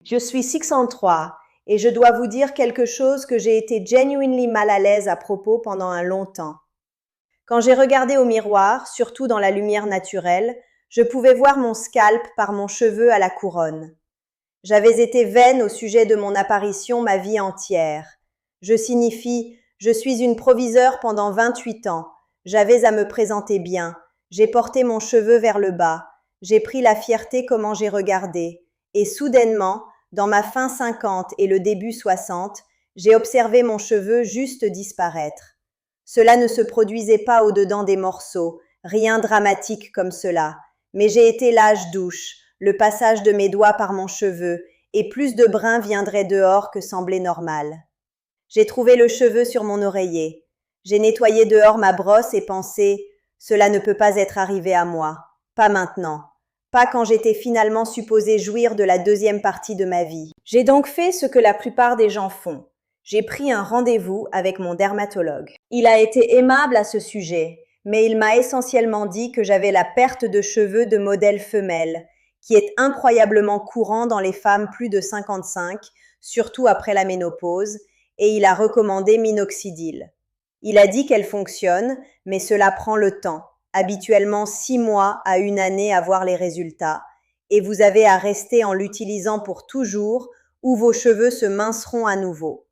Je suis 603 et je dois vous dire quelque chose que j'ai été genuinely mal à l'aise à propos pendant un long temps. Quand j'ai regardé au miroir, surtout dans la lumière naturelle, je pouvais voir mon scalp par mon cheveu à la couronne. J'avais été vaine au sujet de mon apparition ma vie entière. Je signifie, je suis une proviseure pendant 28 ans. J'avais à me présenter bien. J'ai porté mon cheveu vers le bas. J'ai pris la fierté comment j'ai regardé. Et soudainement, dans ma fin 50 et le début 60, j'ai observé mon cheveu juste disparaître. Cela ne se produisait pas au-dedans des morceaux, rien dramatique comme cela, mais j'ai été l'âge douche, le passage de mes doigts par mon cheveu, et plus de brun viendrait dehors que semblait normal. J'ai trouvé le cheveu sur mon oreiller. J'ai nettoyé dehors ma brosse et pensé « Cela ne peut pas être arrivé à moi. Pas maintenant. Pas quand j'étais finalement supposée jouir de la deuxième partie de ma vie. » J'ai donc fait ce que la plupart des gens font. J'ai pris un rendez-vous avec mon dermatologue. Il a été aimable à ce sujet, mais il m'a essentiellement dit que j'avais la perte de cheveux de modèle femelle, qui est incroyablement courant dans les femmes plus de 55, surtout après la ménopause, et il a recommandé minoxidil. Il a dit qu'elle fonctionne, mais cela prend le temps, habituellement 6 mois à 1 année à voir les résultats, et vous avez à rester en l'utilisant pour toujours ou vos cheveux se minceront à nouveau.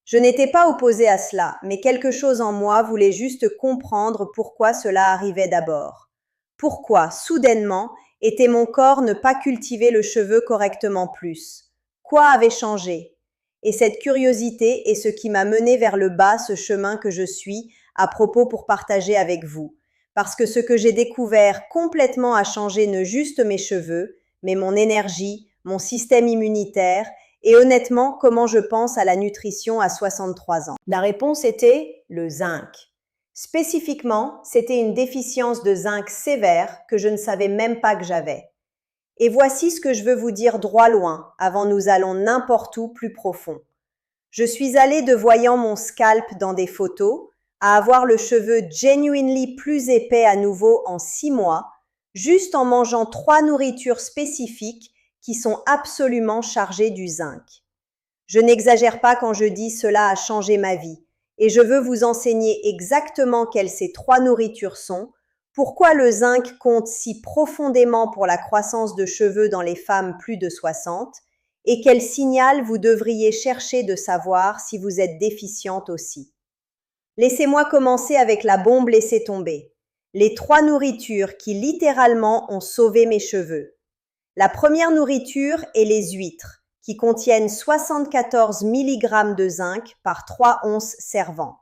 Je n'étais pas opposée à cela, mais quelque chose en moi voulait juste comprendre pourquoi cela arrivait d'abord. Pourquoi, soudainement, était mon corps ne pas cultiver le cheveu correctement plus? Quoi avait changé? Et cette curiosité est ce qui m'a menée vers le bas ce chemin que je suis à propos pour partager avec vous. Parce que ce que j'ai découvert complètement a changé ne juste mes cheveux, mais mon énergie, mon système immunitaire et honnêtement comment je pense à la nutrition à 63 ans. La réponse était le zinc. Spécifiquement, c'était une déficience de zinc sévère que je ne savais même pas que j'avais. Et voici ce que je veux vous dire droit loin, avant nous allons n'importe où plus profond. Je suis allée de voyant mon scalp dans des photos à avoir le cheveu genuinely plus épais à nouveau en 6 mois, juste en mangeant 3 nourritures spécifiques qui sont absolument chargées du zinc. Je n'exagère pas quand je dis cela a changé ma vie, et je veux vous enseigner exactement quelles ces 3 nourritures sont, pourquoi le zinc compte si profondément pour la croissance de cheveux dans les femmes plus de 60, et quel signal vous devriez chercher de savoir si vous êtes déficiente aussi. Laissez-moi commencer avec la bombe laissée tomber. Les 3 nourritures qui littéralement ont sauvé mes cheveux. La première nourriture est les huîtres, qui contiennent 74 mg de zinc par 3 onces servant.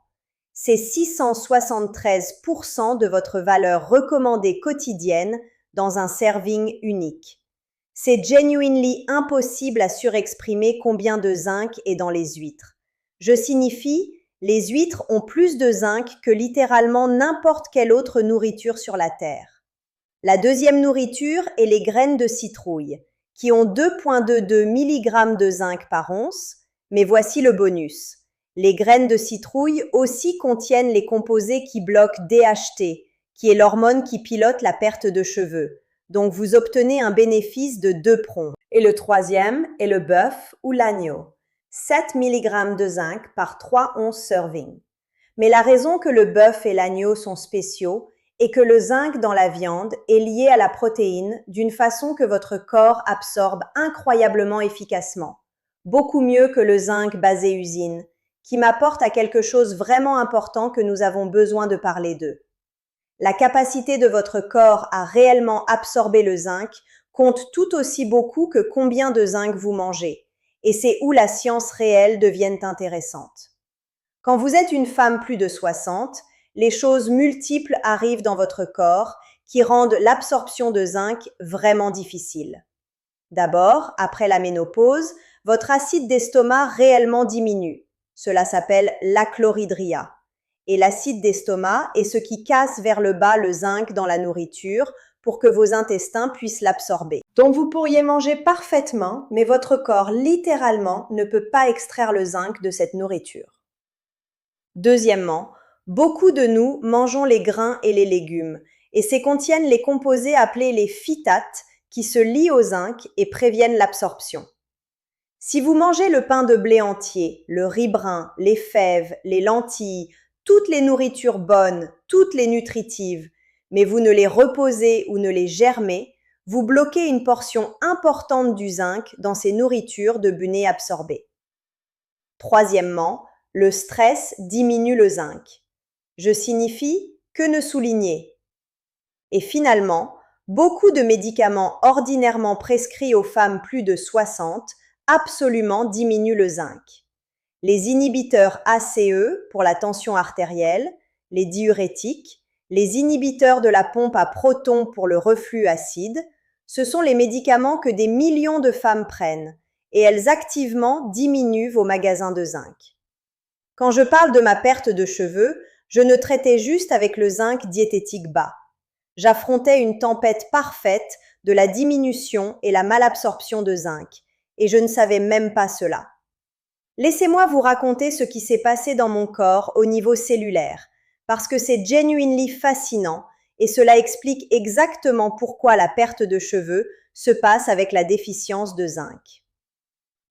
C'est 673% de votre valeur recommandée quotidienne dans un serving unique. C'est genuinely impossible à surexprimer combien de zinc est dans les huîtres. Je signifie, les huîtres ont plus de zinc que littéralement n'importe quelle autre nourriture sur la Terre. La deuxième nourriture est les graines de citrouille, qui ont 2,22 mg de zinc par once, mais voici le bonus. Les graines de citrouille aussi contiennent les composés qui bloquent DHT, qui est l'hormone qui pilote la perte de cheveux. Donc vous obtenez un bénéfice de 2 prongs. Et le troisième est le bœuf ou l'agneau. 7 mg de zinc par 3 onces serving. Mais la raison que le bœuf et l'agneau sont spéciaux est que le zinc dans la viande est lié à la protéine d'une façon que votre corps absorbe incroyablement efficacement. Beaucoup mieux que le zinc basé usine, qui m'apporte à quelque chose vraiment important que nous avons besoin de parler d'eux. La capacité de votre corps à réellement absorber le zinc compte tout aussi beaucoup que combien de zinc vous mangez, et c'est où la science réelle devient intéressante. Quand vous êtes une femme plus de 60, les choses multiples arrivent dans votre corps qui rendent l'absorption de zinc vraiment difficile. D'abord, après la ménopause, votre acide d'estomac réellement diminue. Cela s'appelle l'achlorhydria. Et l'acide d'estomac est ce qui casse vers le bas le zinc dans la nourriture pour que vos intestins puissent l'absorber. Donc vous pourriez manger parfaitement, mais votre corps littéralement ne peut pas extraire le zinc de cette nourriture. Deuxièmement, beaucoup de nous mangeons les grains et les légumes, et ces contiennent les composés appelés les phytates qui se lient au zinc et préviennent l'absorption. Si vous mangez le pain de blé entier, le riz brun, les fèves, les lentilles, toutes les nourritures bonnes, toutes les nutritives, mais vous ne les reposez ou ne les germez, vous bloquez une portion importante du zinc dans ces nourritures de bunée absorbées. Troisièmement, le stress diminue le zinc. Je signifie que ne souligner. Et finalement, beaucoup de médicaments ordinairement prescrits aux femmes plus de 60 absolument diminuent le zinc. Les inhibiteurs ACE pour la tension artérielle, les diurétiques, les inhibiteurs de la pompe à protons pour le reflux acide, ce sont les médicaments que des millions de femmes prennent et elles activement diminuent vos magasins de zinc. Quand je parle de ma perte de cheveux, je ne traitais juste avec le zinc diététique bas. J'affrontais une tempête parfaite de la diminution et la malabsorption de zinc, et je ne savais même pas cela. Laissez-moi vous raconter ce qui s'est passé dans mon corps au niveau cellulaire, parce que c'est genuinely fascinant et cela explique exactement pourquoi la perte de cheveux se passe avec la déficience de zinc.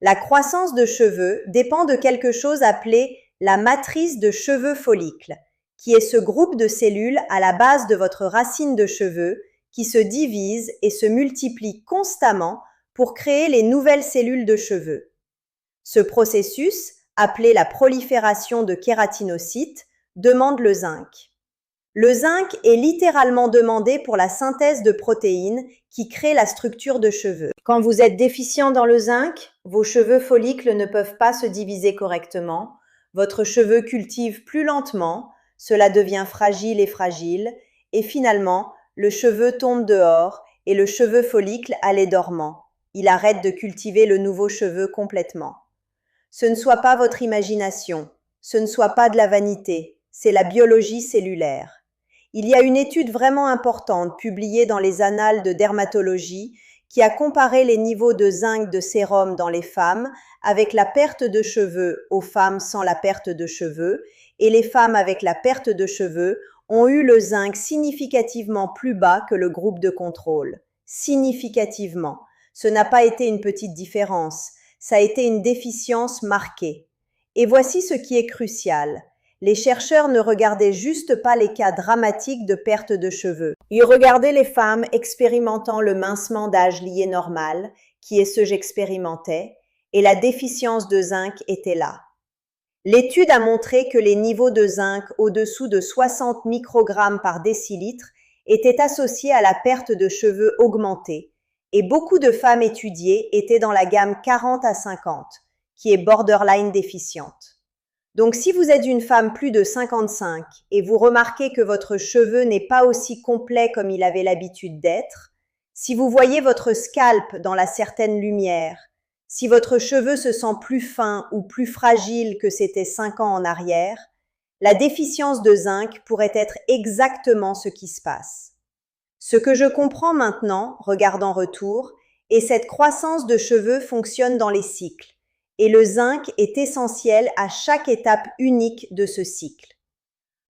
La croissance de cheveux dépend de quelque chose appelé la matrice de cheveux follicles, qui est ce groupe de cellules à la base de votre racine de cheveux qui se divise et se multiplie constamment pour créer les nouvelles cellules de cheveux. Ce processus, appelé la prolifération de kératinocytes, demande le zinc. Le zinc est littéralement demandé pour la synthèse de protéines qui créent la structure de cheveux. Quand vous êtes déficient dans le zinc, vos cheveux follicles ne peuvent pas se diviser correctement, votre cheveu cultive plus lentement, cela devient fragile, et finalement, le cheveu tombe dehors et le cheveu follicle allait dormant. Il arrête de cultiver le nouveau cheveu complètement. Ce ne soit pas votre imagination, ce ne soit pas de la vanité, c'est la biologie cellulaire. Il y a une étude vraiment importante publiée dans les annales de dermatologie qui a comparé les niveaux de zinc de sérum dans les femmes avec la perte de cheveux aux femmes sans la perte de cheveux et les femmes avec la perte de cheveux ont eu le zinc significativement plus bas que le groupe de contrôle. Significativement. Ce n'a pas été une petite différence, ça a été une déficience marquée. Et voici ce qui est crucial. Les chercheurs ne regardaient juste pas les cas dramatiques de perte de cheveux. Ils regardaient les femmes expérimentant le mincement d'âge lié normal, qui est ce que j'expérimentais, et la déficience de zinc était là. L'étude a montré que les niveaux de zinc au-dessous de 60 microgrammes par décilitre étaient associés à la perte de cheveux augmentée, et beaucoup de femmes étudiées étaient dans la gamme 40 à 50, qui est borderline déficiente. Donc si vous êtes une femme plus de 55 et vous remarquez que votre cheveu n'est pas aussi complet comme il avait l'habitude d'être, si vous voyez votre scalp dans la certaine lumière, si votre cheveu se sent plus fin ou plus fragile que c'était 5 ans en arrière, la déficience de zinc pourrait être exactement ce qui se passe. Ce que je comprends maintenant, regard en retour, est cette croissance de cheveux fonctionne dans les cycles. Et le zinc est essentiel à chaque étape unique de ce cycle.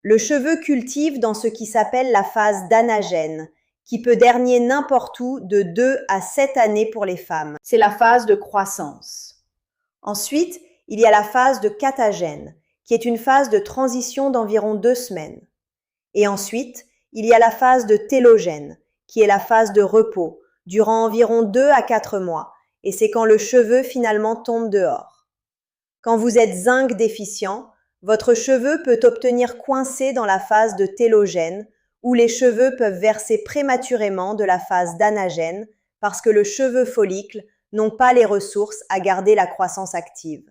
Le cheveu cultive dans ce qui s'appelle la phase d'anagène, qui peut dernier n'importe où de 2 à 7 années pour les femmes. C'est la phase de croissance. Ensuite, il y a la phase de catagène, qui est une phase de transition d'environ 2 semaines. Et ensuite, il y a la phase de télogène, qui est la phase de repos, durant environ 2 à 4 mois. Et c'est quand le cheveu finalement tombe dehors. Quand vous êtes zinc déficient, votre cheveu peut obtenir coincé dans la phase de télogène où les cheveux peuvent verser prématurément de la phase d'anagène parce que le cheveu follicle n'ont pas les ressources à garder la croissance active.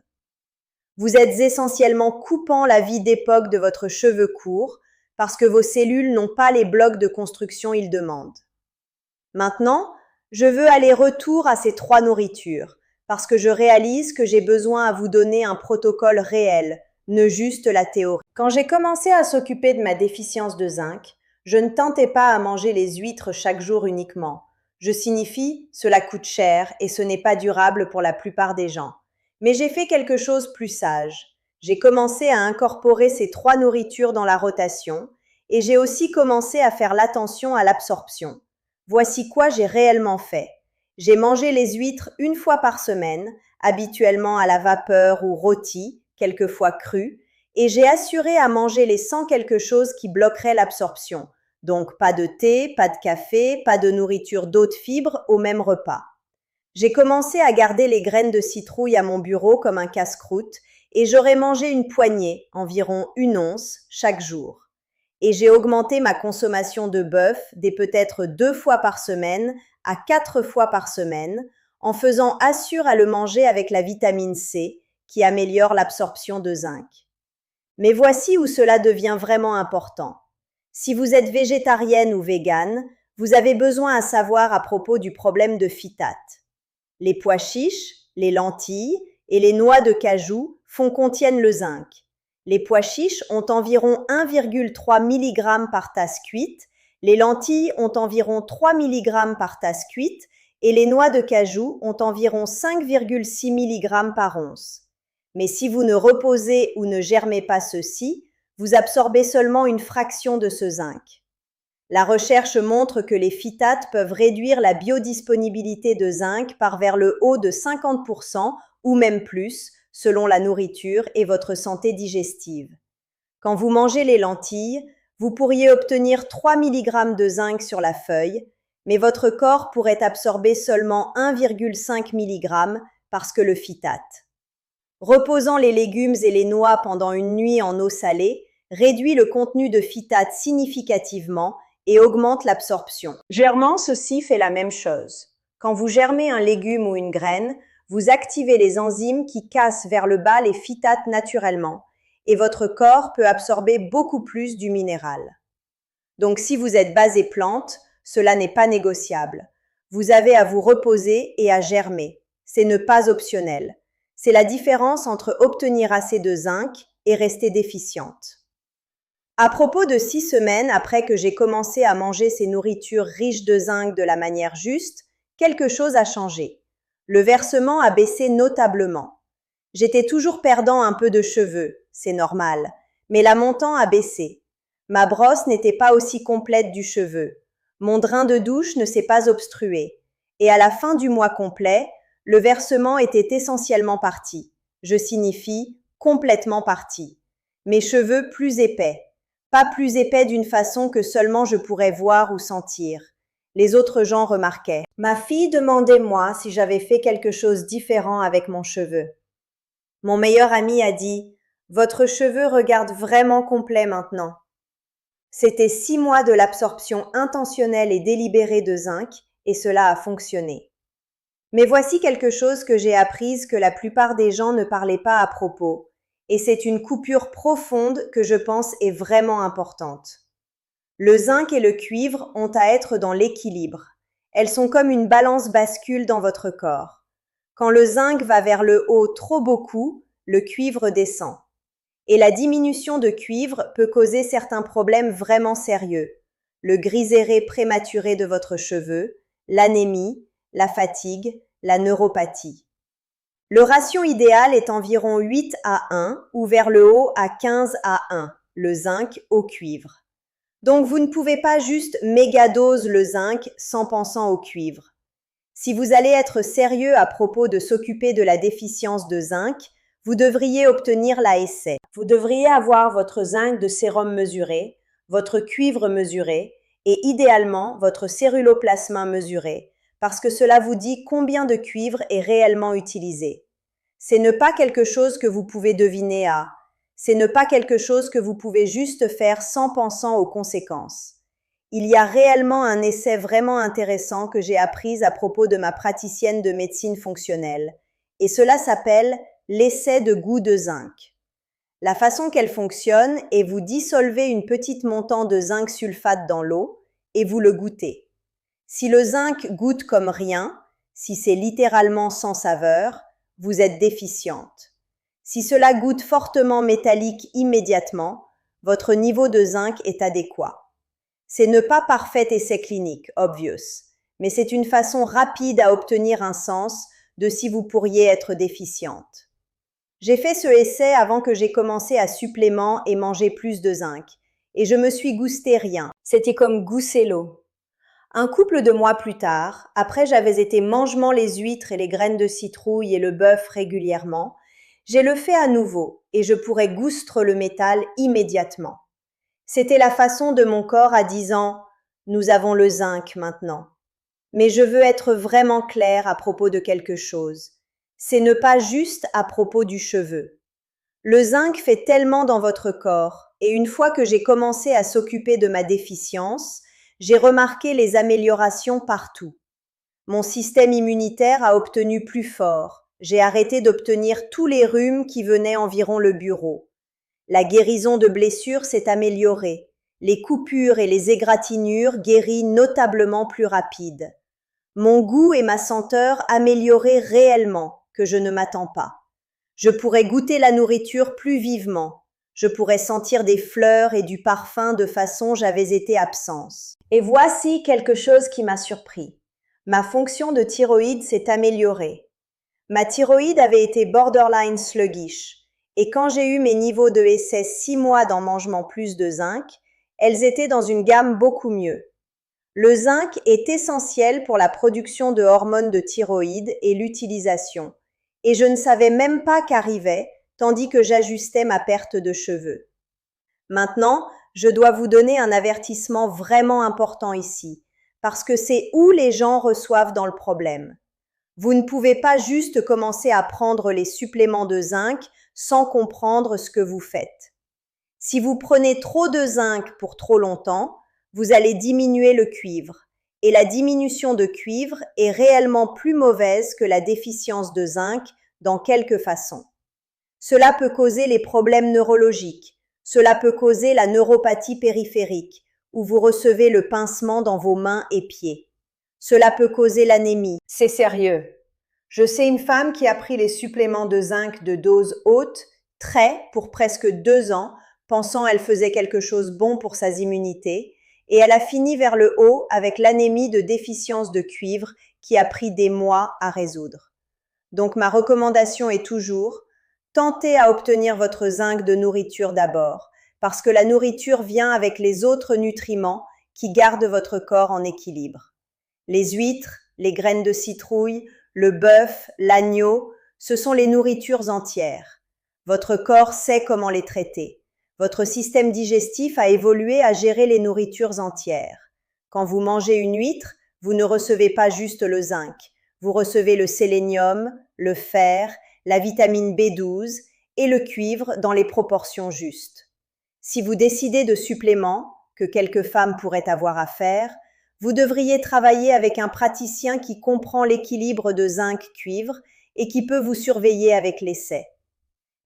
Vous êtes essentiellement coupant la vie d'époque de votre cheveu court parce que vos cellules n'ont pas les blocs de construction qu'ils demandent. Maintenant, je veux aller-retour à ces 3 nourritures, parce que je réalise que j'ai besoin à vous donner un protocole réel, ne juste la théorie. Quand j'ai commencé à s'occuper de ma déficience de zinc, je ne tentais pas à manger les huîtres chaque jour uniquement. Je signifie, cela coûte cher et ce n'est pas durable pour la plupart des gens. Mais j'ai fait quelque chose plus sage. J'ai commencé à incorporer ces 3 nourritures dans la rotation et j'ai aussi commencé à faire l'attention à l'absorption. Voici quoi j'ai réellement fait. J'ai mangé les huîtres une fois par semaine, habituellement à la vapeur ou rôties, quelquefois crues, et j'ai assuré à manger les sans quelque chose qui bloquerait l'absorption. Donc pas de thé, pas de café, pas de nourriture d'autres fibres au même repas. J'ai commencé à garder les graines de citrouille à mon bureau comme un casse-croûte et j'aurais mangé une poignée, environ 1 once, chaque jour. Et j'ai augmenté ma consommation de bœuf des peut-être 2 fois par semaine à 4 fois par semaine en faisant assure à le manger avec la vitamine C qui améliore l'absorption de zinc. Mais voici où cela devient vraiment important. Si vous êtes végétarienne ou végane, vous avez besoin à savoir à propos du problème de phytate. Les pois chiches, les lentilles et les noix de cajou contiennent le zinc. Les pois chiches ont environ 1,3 mg par tasse cuite, les lentilles ont environ 3 mg par tasse cuite et les noix de cajou ont environ 5,6 mg par once. Mais si vous ne reposez ou ne germez pas ceci, vous absorbez seulement une fraction de ce zinc. La recherche montre que les phytates peuvent réduire la biodisponibilité de zinc par vers le haut de 50% ou même plus, selon la nourriture et votre santé digestive. Quand vous mangez les lentilles, vous pourriez obtenir 3 mg de zinc sur la feuille, mais votre corps pourrait absorber seulement 1,5 mg parce que le phytate. Reposant les légumes et les noix pendant une nuit en eau salée réduit le contenu de phytate significativement et augmente l'absorption. Germant, ceci fait la même chose. Quand vous germez un légume ou une graine, vous activez les enzymes qui cassent vers le bas les phytates naturellement et votre corps peut absorber beaucoup plus du minéral. Donc si vous êtes basé plante, cela n'est pas négociable. Vous avez à vous reposer et à germer. C'est ne pas optionnel. C'est la différence entre obtenir assez de zinc et rester déficiente. À propos de 6 semaines après que j'ai commencé à manger ces nourritures riches de zinc de la manière juste, quelque chose a changé. Le versement a baissé notablement. J'étais toujours perdant un peu de cheveux, c'est normal, mais la montant a baissé. Ma brosse n'était pas aussi complète du cheveu. Mon drain de douche ne s'est pas obstrué. Et à la fin du mois complet, le versement était essentiellement parti. Je signifie complètement parti. Mes cheveux plus épais. Pas plus épais d'une façon que seulement je pourrais voir ou sentir. Les autres gens remarquaient. Ma fille demandait moi si j'avais fait quelque chose différent avec mon cheveu. Mon meilleur ami a dit « Votre cheveu regarde vraiment complet maintenant ». C'était 6 mois de l'absorption intentionnelle et délibérée de zinc et cela a fonctionné. Mais voici quelque chose que j'ai apprise que la plupart des gens ne parlaient pas à propos, et c'est une coupure profonde que je pense est vraiment importante. Le zinc et le cuivre ont à être dans l'équilibre. Elles sont comme une balance bascule dans votre corps. Quand le zinc va vers le haut trop beaucoup, le cuivre descend. Et la diminution de cuivre peut causer certains problèmes vraiment sérieux. Le griséré prématuré de votre cheveu, l'anémie, la fatigue, la neuropathie. Le ratio idéal est environ 8 à 1 ou vers le haut à 15 à 1, le zinc au cuivre. Donc vous ne pouvez pas juste méga-dose le zinc sans pensant au cuivre. Si vous allez être sérieux à propos de s'occuper de la déficience de zinc, vous devriez obtenir l'ASA. Vous devriez avoir votre zinc de sérum mesuré, votre cuivre mesuré et idéalement votre céruloplasmin mesuré, parce que cela vous dit combien de cuivre est réellement utilisé. C'est ne pas quelque chose que vous pouvez deviner à. C'est ne pas quelque chose que vous pouvez juste faire sans pensant aux conséquences. Il y a réellement un essai vraiment intéressant que j'ai appris à propos de ma praticienne de médecine fonctionnelle, et cela s'appelle l'essai de goût de zinc. La façon qu'elle fonctionne est vous dissolvez une petite montant de zinc sulfate dans l'eau et vous le goûtez. Si le zinc goûte comme rien, si c'est littéralement sans saveur, vous êtes déficiente. Si cela goûte fortement métallique immédiatement, votre niveau de zinc est adéquat. C'est ne pas parfait essai clinique, obvious, mais c'est une façon rapide à obtenir un sens de si vous pourriez être déficiente. J'ai fait ce essai avant que j'ai commencé à supplément et manger plus de zinc, et je me suis gousté rien. C'était comme gousser l'eau. Un couple de mois plus tard, après j'avais été mangement les huîtres et les graines de citrouille et le bœuf régulièrement, j'ai le fait à nouveau et je pourrais goustre le métal immédiatement. C'était la façon de mon corps à disant nous avons le zinc maintenant. Mais je veux être vraiment claire à propos de quelque chose. C'est ne pas juste à propos du cheveu. Le zinc fait tellement dans votre corps, et une fois que j'ai commencé à s'occuper de ma déficience, j'ai remarqué les améliorations partout. Mon système immunitaire a obtenu plus fort. J'ai arrêté d'obtenir tous les rhumes qui venaient environ le bureau. La guérison de blessures s'est améliorée. Les coupures et les égratignures guéris notablement plus rapides. Mon goût et ma senteur améliorés réellement, que je ne m'attends pas. Je pourrais goûter la nourriture plus vivement. Je pourrais sentir des fleurs et du parfum de façon j'avais été absence. Et voici quelque chose qui m'a surpris. Ma fonction de thyroïde s'est améliorée. Ma thyroïde avait été borderline sluggish. Et quand j'ai eu mes niveaux de essai 6 mois d'en mangement plus de zinc, elles étaient dans une gamme beaucoup mieux. Le zinc est essentiel pour la production de hormones de thyroïde et l'utilisation. Et je ne savais même pas qu'arrivait, tandis que j'ajustais ma perte de cheveux. Maintenant, je dois vous donner un avertissement vraiment important ici, parce que c'est où les gens reçoivent dans le problème. Vous ne pouvez pas juste commencer à prendre les suppléments de zinc sans comprendre ce que vous faites. Si vous prenez trop de zinc pour trop longtemps, vous allez diminuer le cuivre. Et la diminution de cuivre est réellement plus mauvaise que la déficience de zinc dans quelques façons. Cela peut causer les problèmes neurologiques, cela peut causer la neuropathie périphérique, où vous recevez le pincement dans vos mains et pieds. Cela peut causer l'anémie. C'est sérieux. Je sais une femme qui a pris les suppléments de zinc de dose haute, pour presque 2 ans, pensant elle faisait quelque chose bon pour sa immunité, et elle a fini vers le haut avec l'anémie de déficience de cuivre qui a pris des mois à résoudre. Donc ma recommandation est toujours, tentez à obtenir votre zinc de nourriture d'abord, parce que la nourriture vient avec les autres nutriments qui gardent votre corps en équilibre. Les huîtres, les graines de citrouille, le bœuf, l'agneau, ce sont les nourritures entières. Votre corps sait comment les traiter. Votre système digestif a évolué à gérer les nourritures entières. Quand vous mangez une huître, vous ne recevez pas juste le zinc. Vous recevez le sélénium, le fer, la vitamine B12 et le cuivre dans les proportions justes. Si vous décidez de suppléments, que quelques femmes pourraient avoir à faire, vous devriez travailler avec un praticien qui comprend l'équilibre de zinc-cuivre et qui peut vous surveiller avec l'essai.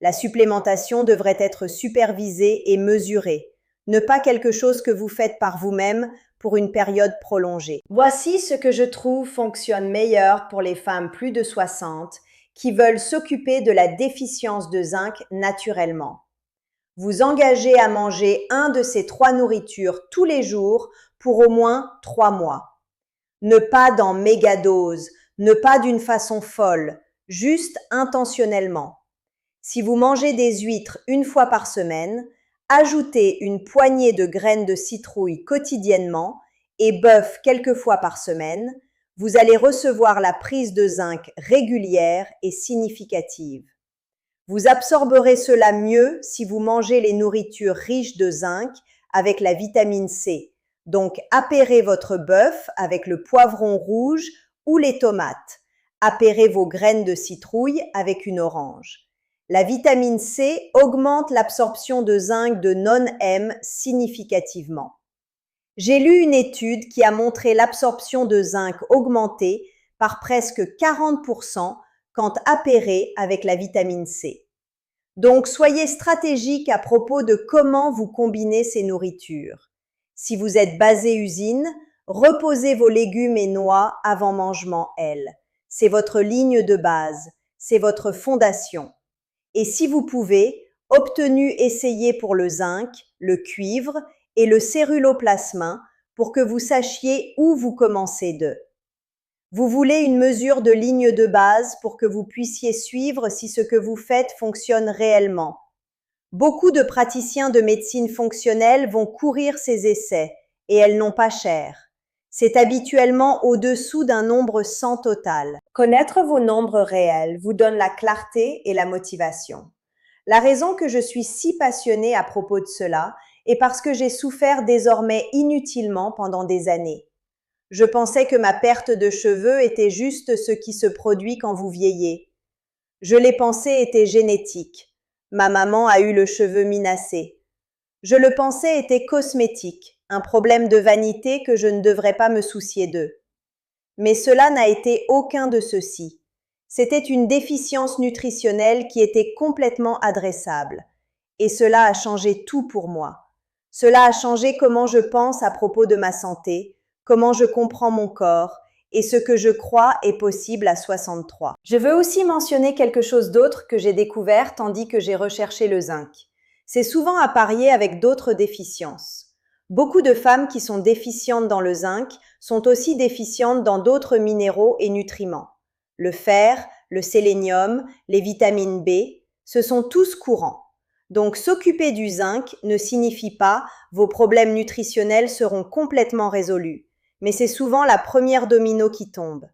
La supplémentation devrait être supervisée et mesurée, ne pas quelque chose que vous faites par vous-même pour une période prolongée. Voici ce que je trouve fonctionne meilleur pour les femmes plus de 60 qui veulent s'occuper de la déficience de zinc naturellement. Vous engagez à manger un de ces 3 nourritures tous les jours pour au moins 3 mois. Ne pas dans mégadose, ne pas d'une façon folle, juste intentionnellement. Si vous mangez des huîtres une fois par semaine, ajoutez une poignée de graines de citrouille quotidiennement et bœuf quelques fois par semaine, vous allez recevoir la prise de zinc régulière et significative. Vous absorberez cela mieux si vous mangez les nourritures riches de zinc avec la vitamine C. Donc, apérez votre bœuf avec le poivron rouge ou les tomates. Apérez vos graines de citrouille avec une orange. La vitamine C augmente l'absorption de zinc de non-M significativement. J'ai lu une étude qui a montré l'absorption de zinc augmentée par presque 40% quand apérée avec la vitamine C. Donc, soyez stratégique à propos de comment vous combinez ces nourritures. Si vous êtes basé usine, reposez vos légumes et noix avant mangement L. C'est votre ligne de base, c'est votre fondation. Et si vous pouvez, essayez pour le zinc, le cuivre et le céruloplasmin pour que vous sachiez où vous commencez de. Vous voulez une mesure de ligne de base pour que vous puissiez suivre si ce que vous faites fonctionne réellement. Beaucoup de praticiens de médecine fonctionnelle vont courir ces essais et elles n'ont pas cher. C'est habituellement au-dessous d'un nombre 100 total. Connaître vos nombres réels vous donne la clarté et la motivation. La raison que je suis si passionnée à propos de cela est parce que j'ai souffert désormais inutilement pendant des années. Je pensais que ma perte de cheveux était juste ce qui se produit quand vous vieillez. Je l'ai pensé était génétique. Ma maman a eu le cheveu minassé. Je le pensais était cosmétique, un problème de vanité que je ne devrais pas me soucier d'eux. Mais cela n'a été aucun de ceux-ci. C'était une déficience nutritionnelle qui était complètement adressable. Et cela a changé tout pour moi. Cela a changé comment je pense à propos de ma santé, comment je comprends mon corps et ce que je crois est possible à 63. Je veux aussi mentionner quelque chose d'autre que j'ai découvert tandis que j'ai recherché le zinc. C'est souvent à parier avec d'autres déficiences. Beaucoup de femmes qui sont déficientes dans le zinc sont aussi déficientes dans d'autres minéraux et nutriments. Le fer, le sélénium, les vitamines B, ce sont tous courants. Donc s'occuper du zinc ne signifie pas vos problèmes nutritionnels seront complètement résolus, mais c'est souvent la première domino qui tombe.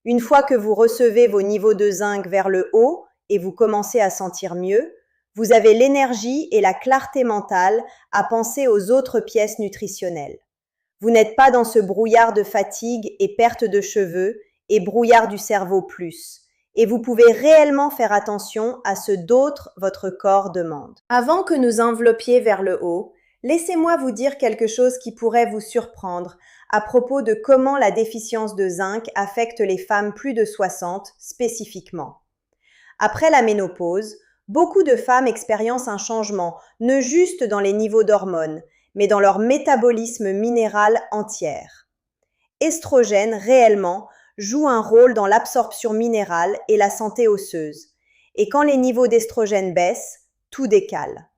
Une fois que vous recevez vos niveaux de zinc vers le haut et vous commencez à sentir mieux, vous avez l'énergie et la clarté mentale à penser aux autres pièces nutritionnelles. Vous n'êtes pas dans ce brouillard de fatigue et perte de cheveux et brouillard du cerveau plus. Et vous pouvez réellement faire attention à ce d'autres votre corps demande. Avant que nous enveloppiez vers le haut, laissez-moi vous dire quelque chose qui pourrait vous surprendre à propos de comment la déficience de zinc affecte les femmes plus de 60 spécifiquement. Après la ménopause, beaucoup de femmes expériencent un changement, ne juste dans les niveaux d'hormones, mais dans leur métabolisme minéral entier. Estrogène, réellement, joue un rôle dans l'absorption minérale et la santé osseuse. Et quand les niveaux d'estrogène baissent, tout décale.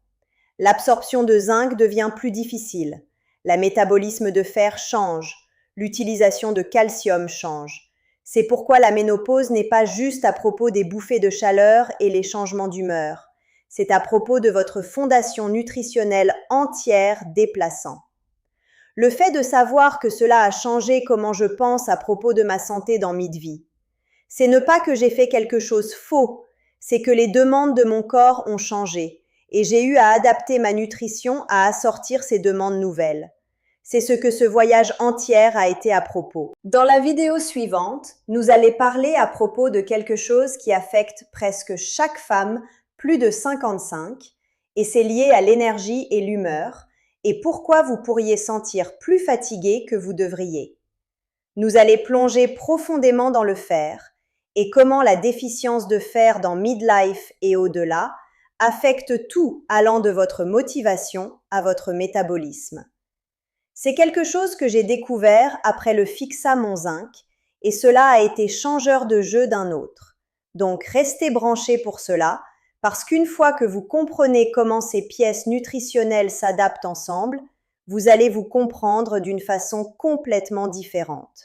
L'absorption de zinc devient plus difficile. Le métabolisme de fer change. L'utilisation de calcium change. C'est pourquoi la ménopause n'est pas juste à propos des bouffées de chaleur et les changements d'humeur. C'est à propos de votre fondation nutritionnelle entière déplaçant. Le fait de savoir que cela a changé comment je pense à propos de ma santé dans mid-vie. C'est ne pas que j'ai fait quelque chose faux, c'est que les demandes de mon corps ont changé et j'ai eu à adapter ma nutrition à assortir ces demandes nouvelles. C'est ce que ce voyage entier a été à propos. Dans la vidéo suivante, nous allons parler à propos de quelque chose qui affecte presque chaque femme plus de 55 et c'est lié à l'énergie et l'humeur et pourquoi vous pourriez sentir plus fatigué que vous devriez. Nous allons plonger profondément dans le fer et comment la déficience de fer dans midlife et au-delà affecte tout allant de votre motivation à votre métabolisme. C'est quelque chose que j'ai découvert après le Fixa mon zinc et cela a été changeur de jeu d'un autre. Donc restez branchés pour cela parce qu'une fois que vous comprenez comment ces pièces nutritionnelles s'adaptent ensemble, vous allez vous comprendre d'une façon complètement différente.